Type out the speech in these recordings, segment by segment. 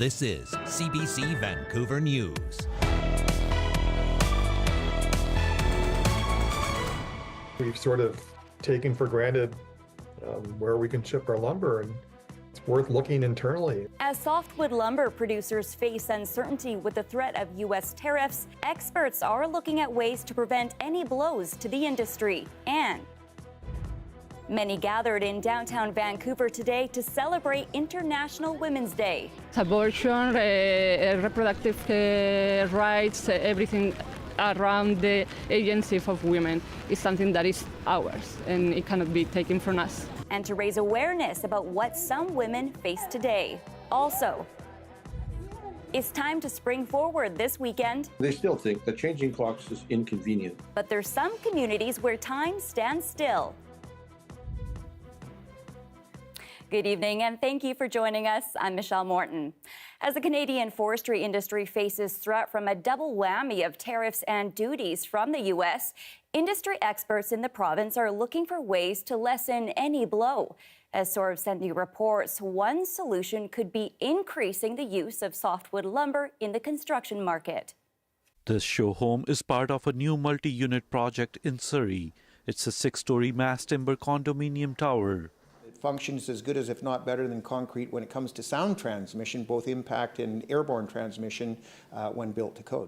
This is CBC Vancouver News. We've sort of taken for granted where we can ship our lumber, and it's worth looking internally. As softwood lumber producers face uncertainty with the threat of U.S. tariffs, experts are looking at ways to prevent any blows to the industry. And many gathered in downtown Vancouver today to celebrate International Women's Day. Abortion, reproductive rights, everything around the agency of women is something that is ours and it cannot be taken from us. And to raise awareness about what some women face today. Also, it's time to spring forward this weekend. They still think that changing clocks is inconvenient. But there's some communities where time stands still. Good evening and thank you for joining us. I'm Michelle Morton. As the Canadian forestry industry faces threat from a double whammy of tariffs and duties from the U.S., industry experts in the province are looking for ways to lessen any blow. As Sorb Sendhi reports, one solution could be increasing the use of softwood lumber in the construction market. This show home is part of a new multi-unit project in Surrey. It's a 6-story mass timber condominium tower. Functions as good as, if not better than concrete when it comes to sound transmission, both impact and airborne transmission when built to code.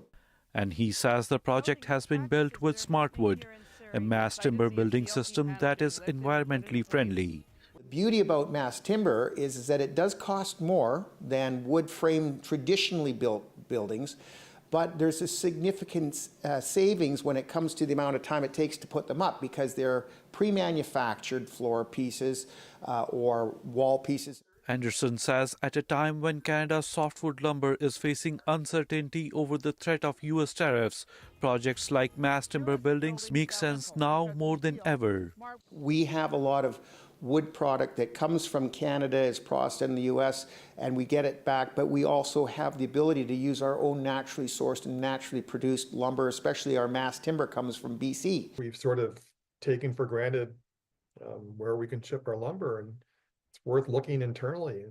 And he says the project has been built with Smartwood, a mass timber building system that is environmentally friendly. The beauty about mass timber is that it does cost more than wood frame traditionally built buildings, but there's a significant savings when it comes to the amount of time it takes to put them up because they're pre-manufactured floor pieces or wall pieces. Anderson says at a time when Canada's softwood lumber is facing uncertainty over the threat of U.S. tariffs, projects like mass timber buildings make sense now more than ever. We have a lot of wood product that comes from Canada, is processed in the U.S., and we get it back, but we also have the ability to use our own naturally sourced and naturally produced lumber, especially our mass timber comes from BC. We've sort of taken for granted where we can ship our lumber, and it's worth looking internally.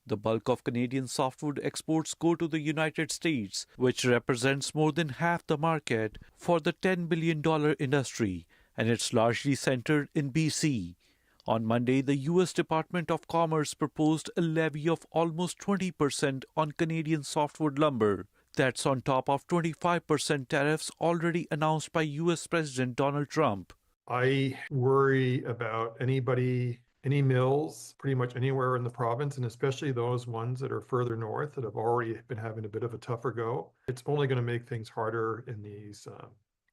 The bulk of Canadian softwood exports go to the United States, which represents more than half the market for the $10 billion industry, and it's largely centered in BC. On Monday, the U.S. Department of Commerce proposed a levy of almost 20% on Canadian softwood lumber. That's on top of 25% tariffs already announced by U.S. President Donald Trump. I worry about any mills, pretty much anywhere in the province, and especially those ones that are further north that have already been having a bit of a tougher go. It's only going to make things harder in these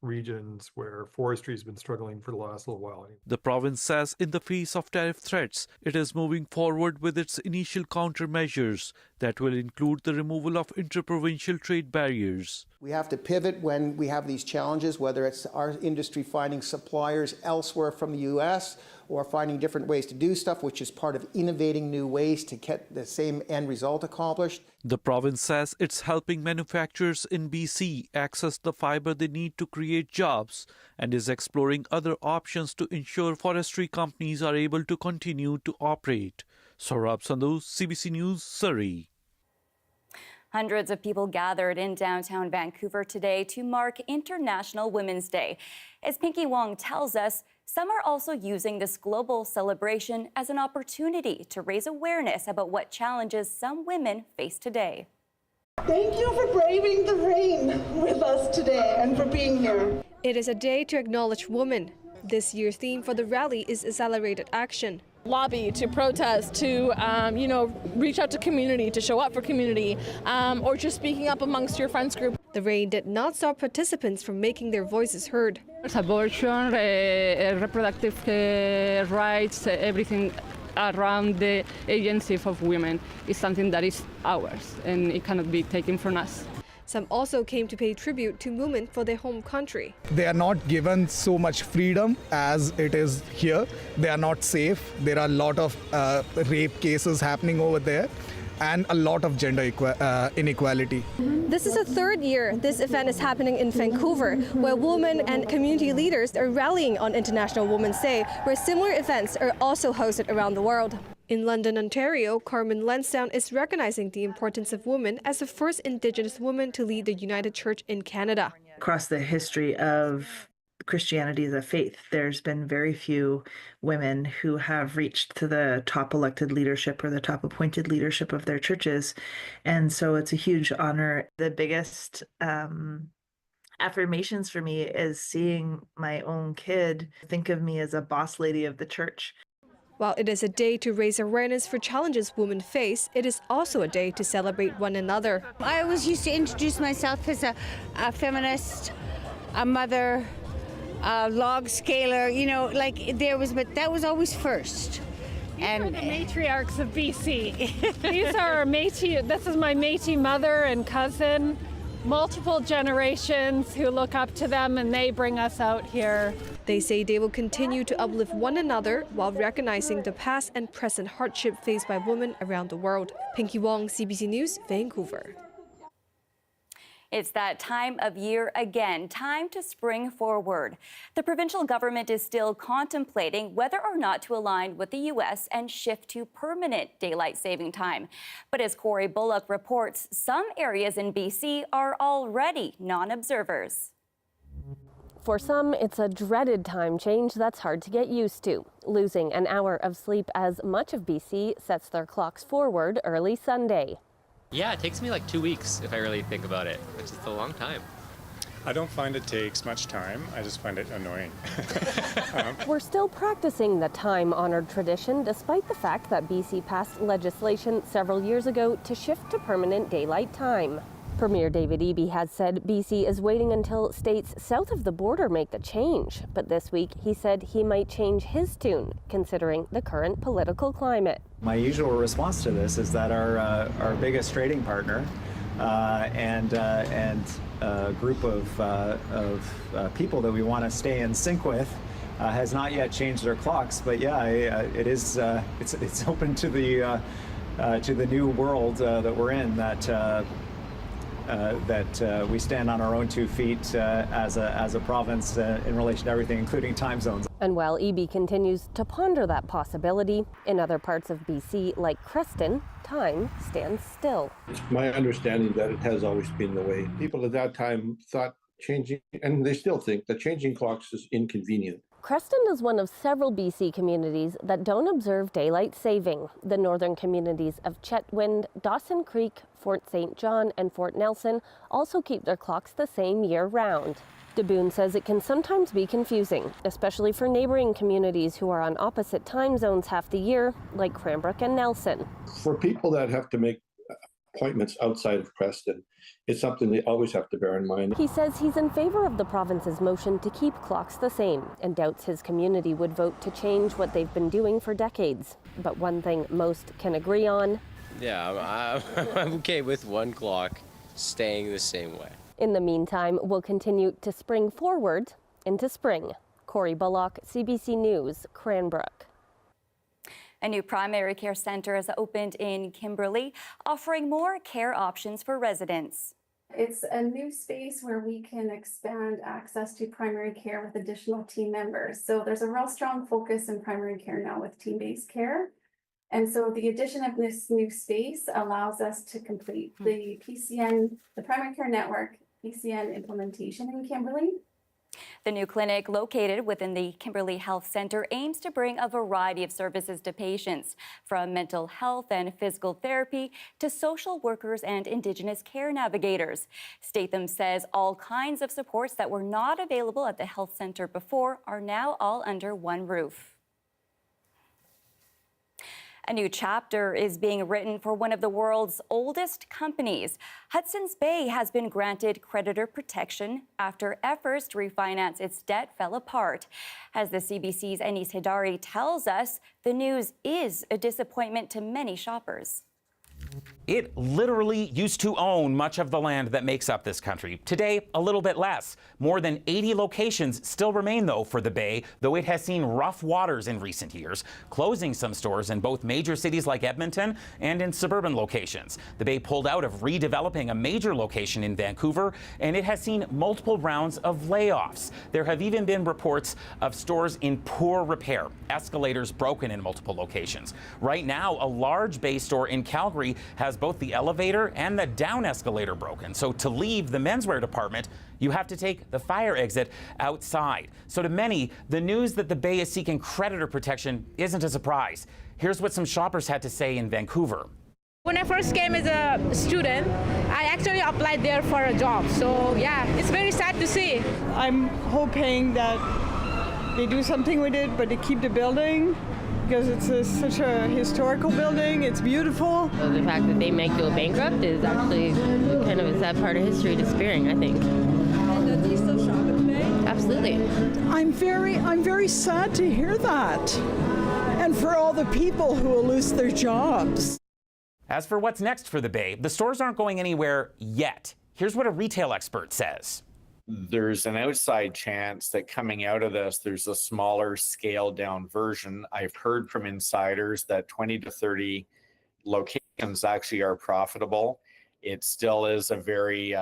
regions where forestry has been struggling for the last little while. The province says in the face of tariff threats, it is moving forward with its initial countermeasures that will include the removal of interprovincial trade barriers. We have to pivot when we have these challenges, whether it's our industry finding suppliers elsewhere from the U.S. or finding different ways to do stuff, which is part of innovating new ways to get the same end result accomplished. The province says it's helping manufacturers in BC access the fiber they need to create jobs and is exploring other options to ensure forestry companies are able to continue to operate. Saurabh Sandhu, CBC News, Surrey. Hundreds of people gathered in downtown Vancouver today to mark International Women's Day. As Pinky Wong tells us, some are also using this global celebration as an opportunity to raise awareness about what challenges some women face today. Thank you for braving the rain with us today and for being here. It is a day to acknowledge women. This year's theme for the rally is accelerated action. Lobby, to protest, to reach out to community, to show up for community, or just speaking up amongst your friends group. The rain did not stop participants from making their voices heard. Abortion, reproductive rights, everything around the agency of women is something that is ours and it cannot be taken from us. Some also came to pay tribute to women for their home country. They are not given so much freedom as it is here. They are not safe. There are a lot of rape cases happening over there and a lot of gender inequality. This is the third year this event is happening in Vancouver, where women and community leaders are rallying on International Women's Day, where similar events are also hosted around the world. In London, Ontario, Carmen Lansdowne is recognizing the importance of women as the first Indigenous woman to lead the United Church in Canada. Across the history of Christianity as a faith, there's been very few women who have reached to the top elected leadership or the top appointed leadership of their churches. And so it's a huge honor. The biggest affirmations for me is seeing my own kid think of me as a boss lady of the church. While it is a day to raise awareness for challenges women face, it is also a day to celebrate one another. I always used to introduce myself as a feminist, a mother, a log scaler, you know, like there was, but that was always first. These are the matriarchs of BC. These are Métis, this is my Métis mother and cousin, multiple generations who look up to them and they bring us out here. They say they will continue to uplift one another while recognizing the past and present hardship faced by women around the world. Pinky Wong, CBC News, Vancouver. It's that time of year again, time to spring forward. The provincial government is still contemplating whether or not to align with the U.S. and shift to permanent daylight saving time. But as Corey Bullock reports, some areas in BC are already non-observers. For some, it's a dreaded time change that's hard to get used to, losing an hour of sleep as much of BC sets their clocks forward early Sunday. Yeah, it takes me like 2 weeks if I really think about it, which is a long time. I don't find it takes much time. I just find it annoying. We're still practicing the time-honored tradition despite the fact that BC passed legislation several years ago to shift to permanent daylight time. Premier David Eby has said BC is waiting until states south of the border make the change. But this week, he said he might change his tune, considering the current political climate. My usual response to this is that our biggest trading partner and a group of people that we want to stay in sync with has not yet changed their clocks. But yeah, it's open to the new world that we're in, that we stand on our own 2 feet as a province in relation to everything, including time zones. And while Eby continues to ponder that possibility, in other parts of BC, like Creston, time stands still. It's my understanding that it has always been the way. People at that time thought changing, and they still think that changing clocks is inconvenient. Creston is one of several BC communities that don't observe daylight saving. The northern communities of Chetwynd, Dawson Creek, Fort St. John, and Fort Nelson also keep their clocks the same year-round. DeBoon says it can sometimes be confusing, especially for neighboring communities who are on opposite time zones half the year, like Cranbrook and Nelson. For people that have to make appointments outside of Creston, it's something they always have to bear in mind. He says he's in favor of the province's motion to keep clocks the same and doubts his community would vote to change what they've been doing for decades. But one thing most can agree on. Yeah, I'm okay with one clock staying the same way. In the meantime, we'll continue to spring forward into spring. Corey Bullock, CBC News, Cranbrook. A new primary care centre has opened in Kimberley, offering more care options for residents. It's a new space where we can expand access to primary care with additional team members. So there's a real strong focus in primary care now with team-based care. And so the addition of this new space allows us to complete the PCN, the primary care network PCN implementation in Kimberley. The new clinic, located within the Kimberley Health Centre, aims to bring a variety of services to patients, from mental health and physical therapy to social workers and Indigenous care navigators. Statham says all kinds of supports that were not available at the health centre before are now all under one roof. A new chapter is being written for one of the world's oldest companies. Hudson's Bay has been granted creditor protection after efforts to refinance its debt fell apart. As the CBC's Anis Hidari tells us, the news is a disappointment to many shoppers. It literally used to own much of the land that makes up this country. Today, a little bit less. More than 80 locations still remain, though, for the Bay, though it has seen rough waters in recent years, closing some stores in both major cities like Edmonton and in suburban locations. The Bay pulled out of redeveloping a major location in Vancouver, and it has seen multiple rounds of layoffs. There have even been reports of stores in poor repair, escalators broken in multiple locations. Right now, a large Bay store in Calgary has both the elevator and the down escalator broken. So to leave the menswear department, you have to take the fire exit outside. So to many, the news that the Bay is seeking creditor protection isn't a surprise. Here's what some shoppers had to say in Vancouver. When I first came as a student, I actually applied there for a job. So yeah, it's very sad to see. I'm hoping that they do something with it, but they keep the building, because it's such a historical building. It's beautiful. So the fact that they might go bankrupt is actually kind of a sad part of history disappearing, I think. And do you still shop at the Bay? Absolutely. I'm very sad to hear that, and for all the people who will lose their jobs. As for what's next for the Bay, the stores aren't going anywhere yet. Here's what a retail expert says. There's an outside chance that coming out of this, there's a smaller scaled down version. I've heard from insiders that 20 to 30 locations actually are profitable. It still is a very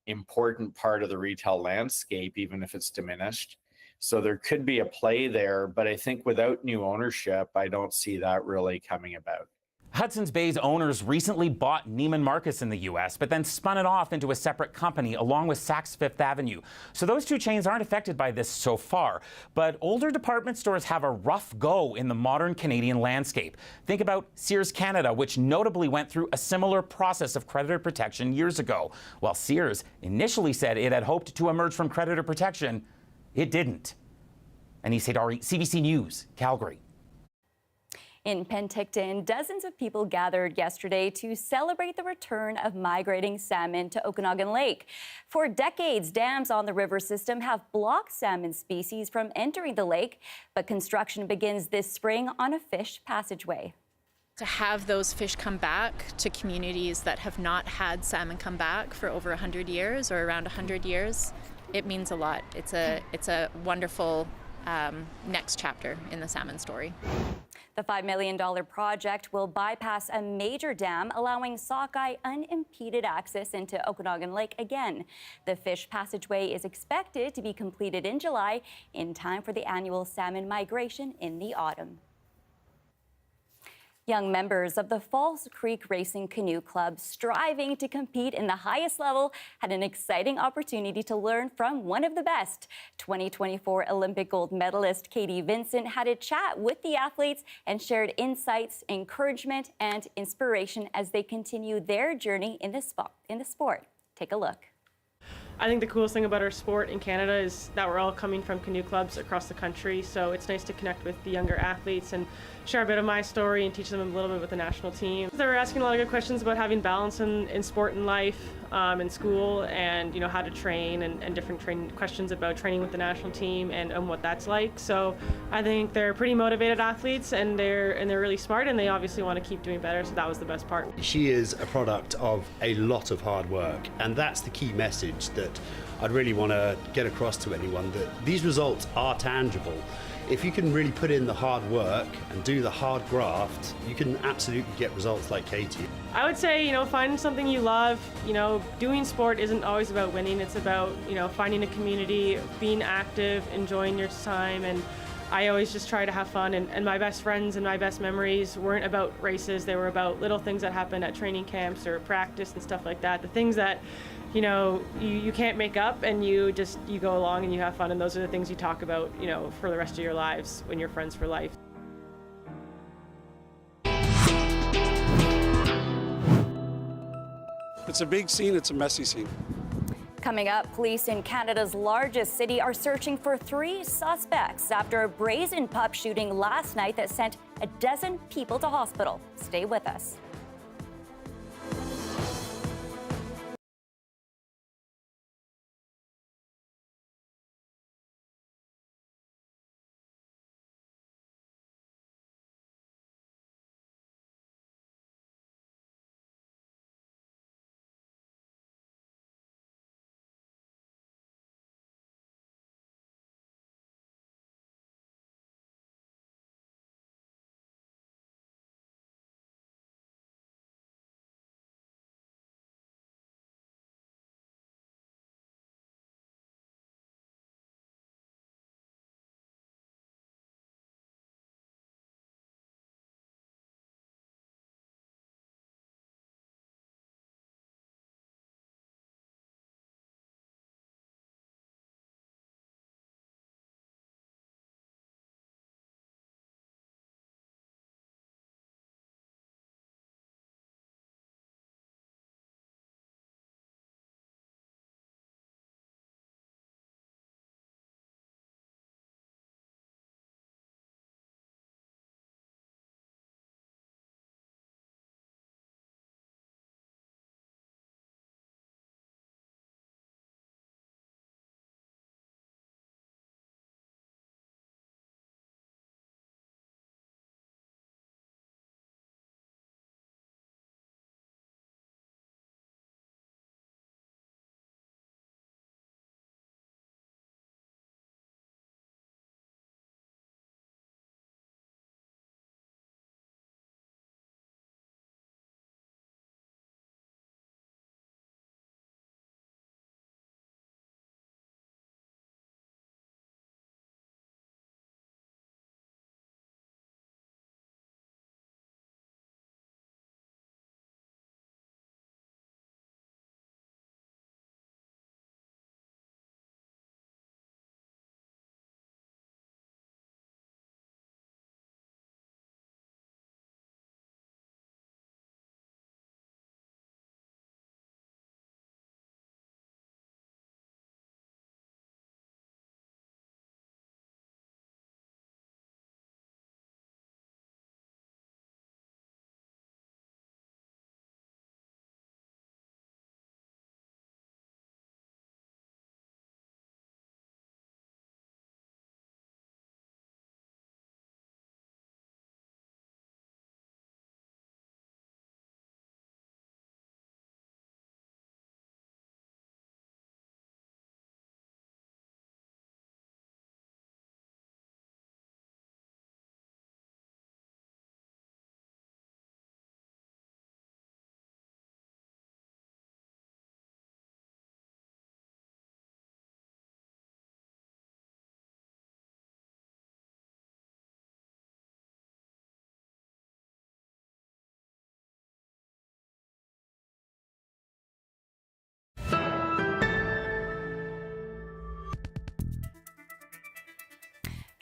important part of the retail landscape, even if it's diminished. So there could be a play there, but I think without new ownership, I don't see that really coming about. Hudson's Bay's owners recently bought Neiman Marcus in the U.S., but then spun it off into a separate company along with Saks Fifth Avenue. So those two chains aren't affected by this so far. But older department stores have a rough go in the modern Canadian landscape. Think about Sears Canada, which notably went through a similar process of creditor protection years ago. While Sears initially said it had hoped to emerge from creditor protection, it didn't. Anise Hadari, CBC News, Calgary. In Penticton, dozens of people gathered yesterday to celebrate the return of migrating salmon to Okanagan Lake. For decades, dams on the river system have blocked salmon species from entering the lake, but construction begins this spring on a fish passageway. To have those fish come back to communities that have not had salmon come back for over 100 years or around 100 years, it means a lot. It's a wonderful next chapter in the salmon story. The $5 million project will bypass a major dam, allowing sockeye unimpeded access into Okanagan Lake again. The fish passageway is expected to be completed in July, in time for the annual salmon migration in the autumn. Young members of the Falls Creek Racing Canoe Club, striving to compete in the highest level, had an exciting opportunity to learn from one of the best. 2024 Olympic gold medalist Katie Vincent had a chat with the athletes and shared insights, encouragement, and inspiration as they continue their journey in the sport. Take a look. I think the coolest thing about our sport in Canada is that we're all coming from canoe clubs across the country, so it's nice to connect with the younger athletes and share a bit of my story and teach them a little bit with the national team. They were asking a lot of good questions about having balance in sport and life, in school, and how to train, and different questions about training with the national team and what that's like. So I think they're pretty motivated athletes, and they're really smart, and they obviously want to keep doing better, so that was the best part. She is a product of a lot of hard work, and that's the key message that I'd really want to get across to anyone, that these results are tangible. If you can really put in the hard work and do the hard graft, you can absolutely get results like Katie. I would say, find something you love. Doing sport isn't always about winning. It's about, finding a community, being active, enjoying your time, and I always just try to have fun. And my best friends and my best memories weren't about races. They were about little things that happened at training camps or practice and stuff like that. The things that you can't make up, and you go along and you have fun, and those are the things you talk about, for the rest of your lives when you're friends for life. It's a big scene, it's a messy scene. Coming up, police in Canada's largest city are searching for 3 suspects after a brazen pub shooting last night that sent a dozen people to hospital. Stay with us.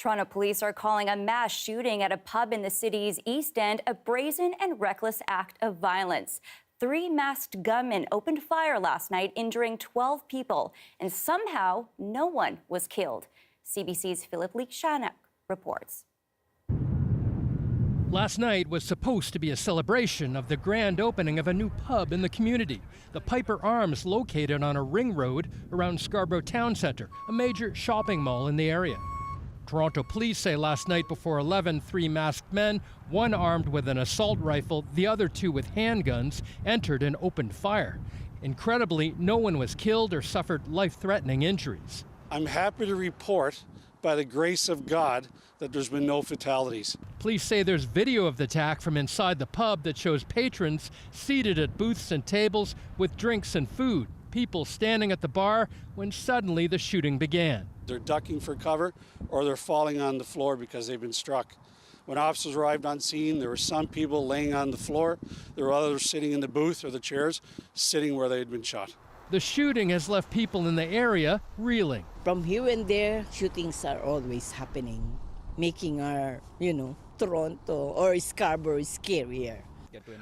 Toronto police are calling a mass shooting at a pub in the city's East End a brazen and reckless act of violence. 3 masked gunmen opened fire last night, injuring 12 people, and somehow no one was killed. CBC's Philip Leak-Shanak reports. Last night was supposed to be a celebration of the grand opening of a new pub in the community, the Piper Arms, located on a ring road around Scarborough Town Centre, a major shopping mall in the area. Toronto police say last night before 11, 3 masked men, one armed with an assault rifle, the other 2 with handguns, entered and opened fire. Incredibly, no one was killed or suffered life-threatening injuries. I'm happy to report, by the grace of God, that there's been no fatalities. Police say there's video of the attack from inside the pub that shows patrons seated at booths and tables with drinks and food, people standing at the bar when suddenly the shooting began. They're ducking for cover or they're falling on the floor because they've been struck. When officers arrived on scene, there were some people laying on the floor. There were others sitting in the booth or the chairs, sitting where they had been shot. The shooting has left people in the area reeling. From here and there, shootings are always happening, making our, Toronto or Scarborough scarier.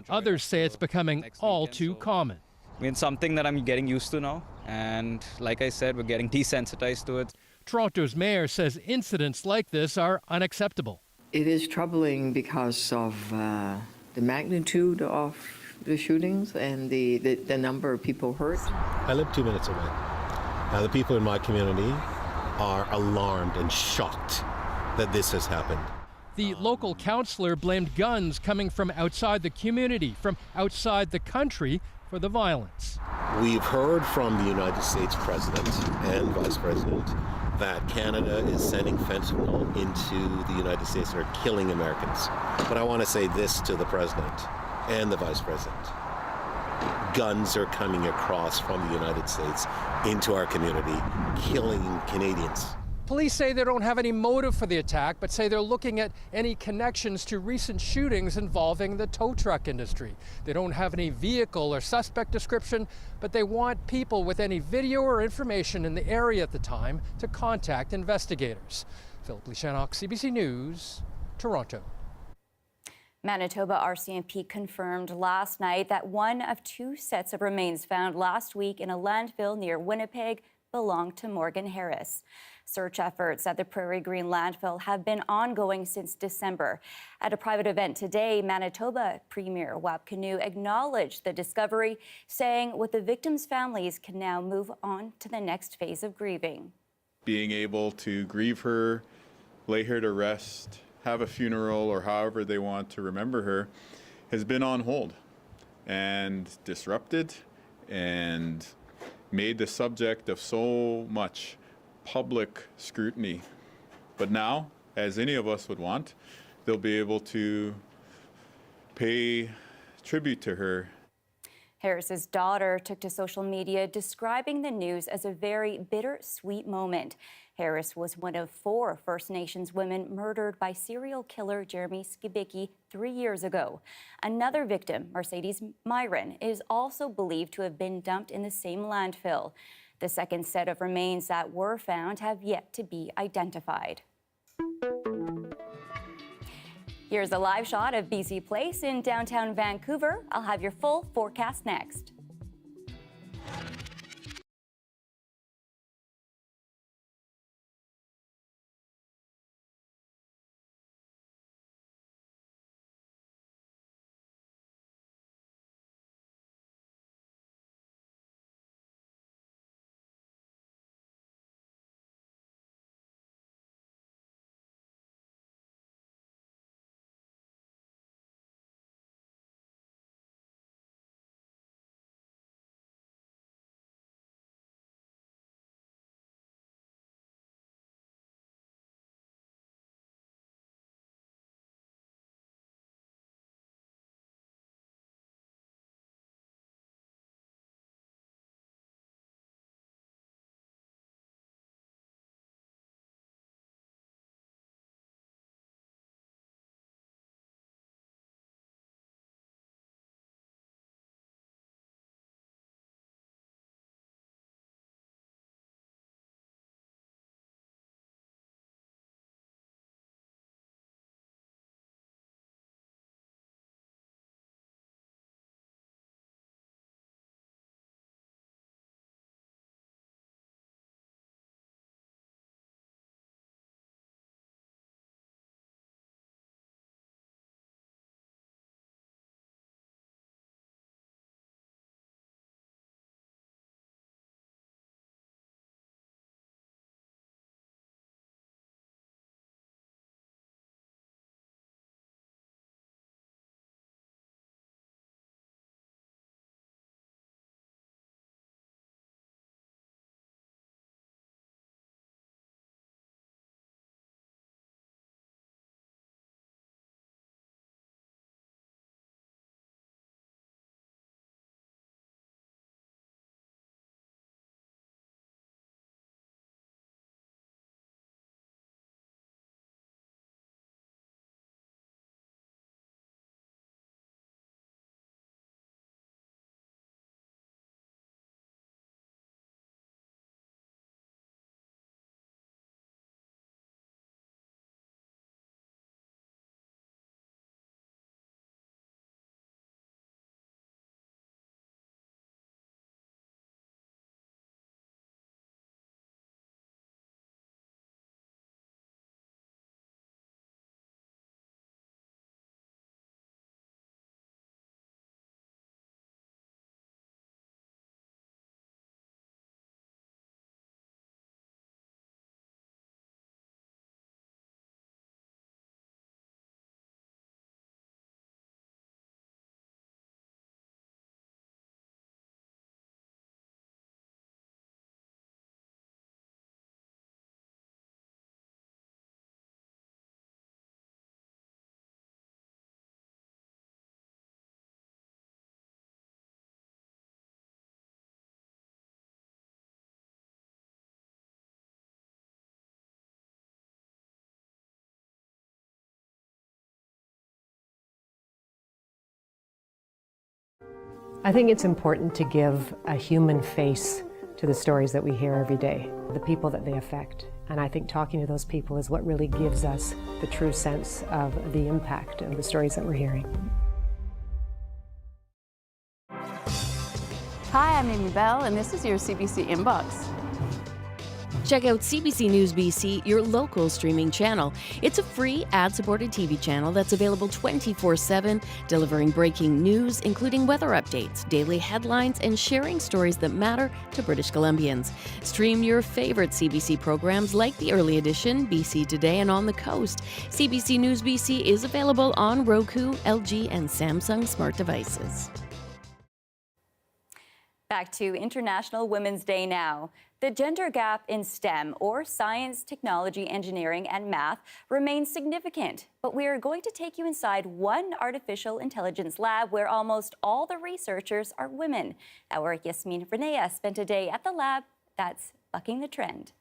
Others say it's becoming all too common. I mean, something that I'm getting used to now. And like I said, we're getting desensitized to it. Toronto's mayor says incidents like this are unacceptable. It is troubling because of the magnitude of the shootings and the number of people hurt. I live 2 minutes away. The people in my community are alarmed and shocked that this has happened. The local councillor blamed guns coming from outside the community, from outside the country, for the violence. We've heard from the United States President and Vice President that Canada is sending fentanyl into the United States and are killing Americans. But I want to say this to the President and the Vice President. Guns are coming across from the United States into our community, killing Canadians. Police say they don't have any motive for the attack, but say they're looking at any connections to recent shootings involving the tow truck industry. They don't have any vehicle or suspect description, but they want people with any video or information in the area at the time to contact investigators. Philip Leak-Shanak, CBC News, Toronto. Manitoba RCMP confirmed last night that one of 2 sets of remains found last week in a landfill near Winnipeg belonged to Morgan Harris. Search efforts at the Prairie Green landfill have been ongoing since December. At a private event today, Manitoba Premier Wap Kinew acknowledged the discovery, saying what the victims' families can now move on to the next phase of grieving. Being able to grieve her, lay her to rest, have a funeral, or however they want to remember her, has been on hold and disrupted and made the subject of so much public scrutiny. But now, as any of us would want, they'll be able to pay tribute to her. Harris's daughter took to social media describing the news as a very bittersweet moment. Harris was one of 4 First Nations women murdered by serial killer Jeremy Skibicki 3 years ago. Another victim, Mercedes Myron, is also believed to have been dumped in the same landfill. The second set of remains that were found have yet to be identified. Here's a live shot of BC Place in downtown Vancouver. I'll have your full forecast next. I think it's important to give a human face to the stories that we hear every day, the people that they affect. And I think talking to those people is what really gives us the true sense of the impact of the stories that we're hearing. Hi, I'm Amy Bell, and this is your CBC Inbox. Check out CBC News BC, your local streaming channel. It's a free ad-supported TV channel that's available 24/7, delivering breaking news, including weather updates, daily headlines, and sharing stories that matter to British Columbians. Stream your favorite CBC programs like The Early Edition, BC Today, and On the Coast. CBC News BC is available on Roku, LG, and Samsung smart devices. Back to International Women's Day now. The gender gap in STEM, or science, technology, engineering, and math, remains significant. But we are going to take you inside one artificial intelligence lab where almost all the researchers are women. Our Yasmin Renea spent a day at the lab that's bucking the trend.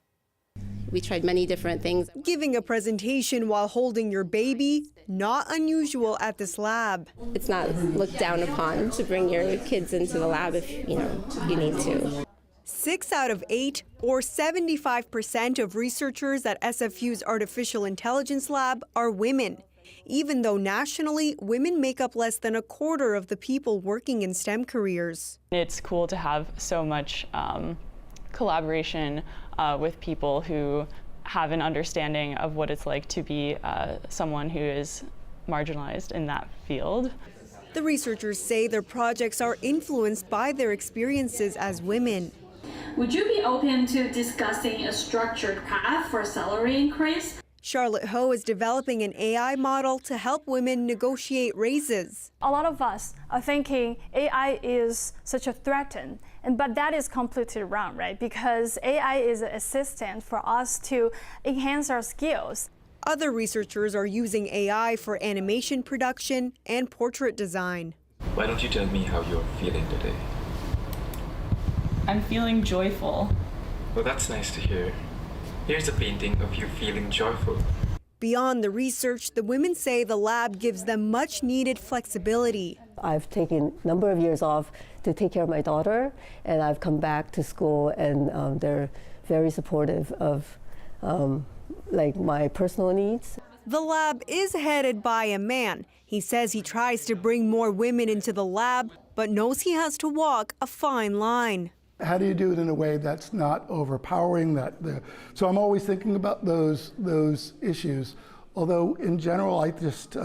We tried many different things. Giving a presentation while holding your baby, not unusual at this lab. It's not looked down upon to bring your kids into the lab if you need to. 6 out of 8, or 75% of researchers at SFU's Artificial Intelligence Lab are women, even though nationally, women make up less than a quarter of the people working in STEM careers. It's cool to have so much collaboration with people who have an understanding of what it's like to be someone who is marginalized in that field. The researchers say their projects are influenced by their experiences as women. Would you be open to discussing a structured path for salary increase? Charlotte Ho is developing an AI model to help women negotiate raises. A lot of us are thinking AI is such a threat, but that is completely wrong, right? Because AI is an assistant for us to enhance our skills. Other researchers are using AI for animation production and portrait design. Why don't you tell me how you're feeling today? I'm feeling joyful. Well, that's nice to hear. Here's a painting of you feeling joyful. Beyond the research, the women say the lab gives them much needed flexibility. I've taken a number of years off to take care of my daughter, and I've come back to school, and they're very supportive of my personal needs. The lab is headed by a man. He says he tries to bring more women into the lab, but knows he has to walk a fine line. How do you do it in a way that's not overpowering? So I'm always thinking about those issues. Although in general, I just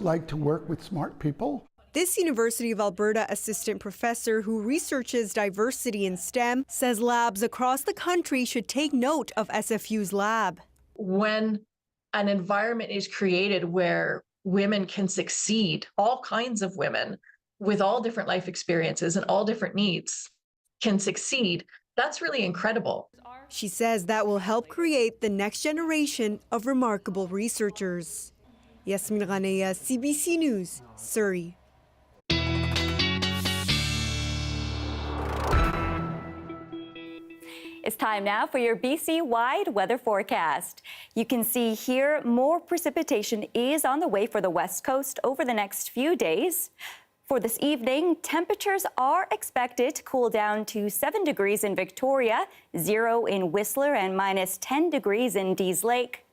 like to work with smart people. This University of Alberta assistant professor who researches diversity in STEM says labs across the country should take note of SFU's lab. When an environment is created where women can succeed, all kinds of women, with all different life experiences and all different needs can succeed, that's really incredible. She says that will help create the next generation of remarkable researchers. Yasmin Renea, CBC News, Surrey. It's time now for your BC-wide weather forecast. You can see here more precipitation is on the way for the West Coast over the next few days. For this evening, temperatures are expected to cool down to 7 degrees in Victoria, 0 in Whistler, and minus 10 degrees in Dease Lake.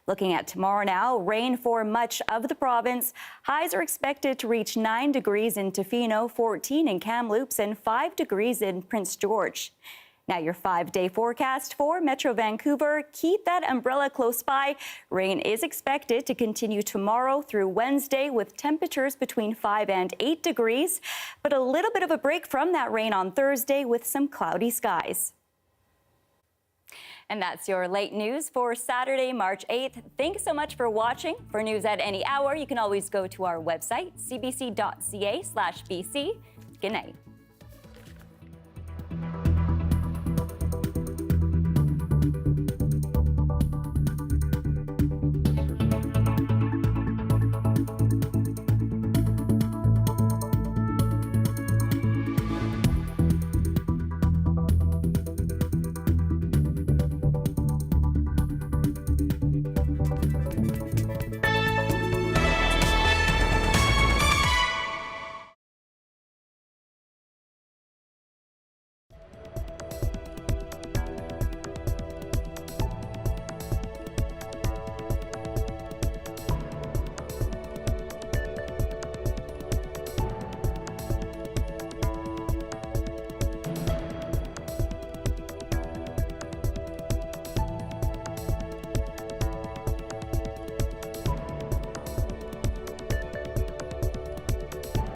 Looking at tomorrow now, rain for much of the province. Highs are expected to reach 9 degrees in Tofino, 14 in Kamloops, and 5 degrees in Prince George. Now your 5-day forecast for Metro Vancouver. Keep that umbrella close by. Rain is expected to continue tomorrow through Wednesday with temperatures between 5 and 8 degrees, but a little bit of a break from that rain on Thursday with some cloudy skies. And that's your late news for Saturday, March 8th. Thanks so much for watching. For news at any hour, you can always go to our website, cbc.ca/BC. Good night.